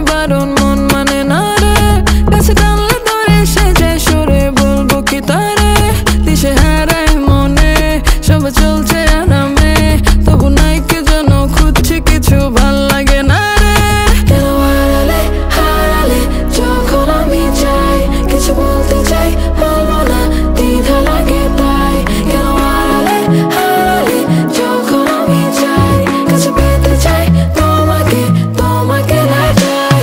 বারণ মন মানে না রে কাছে টানলে ধরে সে যায় সরে বলবো কি তারে দিশে হারায় মনে সব চলছে আরামে তবু নাই কে যেন খুঁজছে কিছু ভাল লাগে না রে কেন হারালে হারালে যখন আমি চাই কিছু বলতে চাই বলবো না দ্বিধা লাগে তাই কেন হারালে হারালে যখন আমি চাই কাছে পেতে চাই তোমাকে তোমাকে না চাই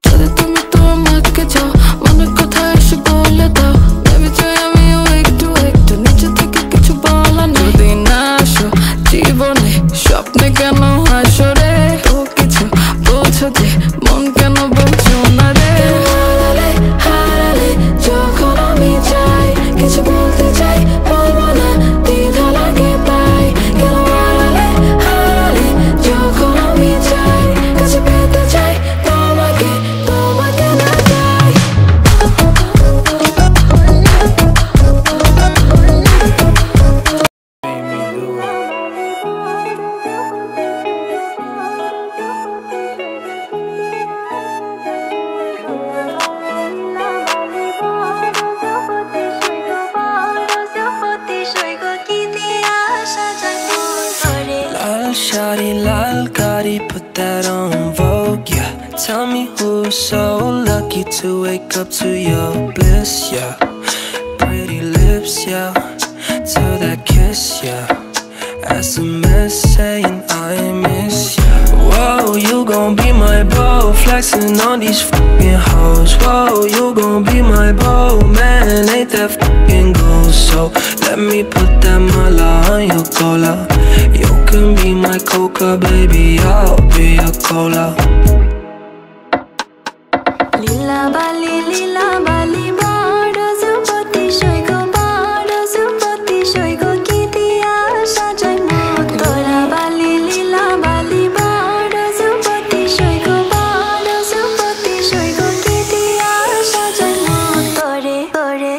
যদি তুমি তো আমাকে চাও মনের কথা এসে বলে দাও ভেবে চাই আমিও একটু একটু নিচে থেকে কিছু বলা না যদি না আসো জীবনে স্বপ্নে কেন হাসো রে তো কিছু বলছো যে মন কেন বলছো না রে হারালে হারালে যখন আমি চাই কিছু বলতে চাই বলবো না দ্বিধা লাগে তাই কেন হারালে হারালে যখন আমি চাই কাছে পেতে চাই তোমাকে তোমাকে না চাই Lal shawty, lal Gotti, put that on Vogue, yeah. Tell me who's so lucky to wake up to your bliss, yeah. Pretty lips, yeah. To that kiss, yeah. SMS saying I miss ya. Whoa, you gon' be my beau, flexing on these fucking hoes. Whoa, you gon' be my beau, man, ain't that fucking gold? So let me put that mala on your cola. You can be my coca, baby, I'll be your cola. Lila bali bada zupati shoigo bada zupati shoigo ki diya sajai mot tora bali lila bali bada zupati shoigo bada zupati shoigo ki diya sajai mot tore tore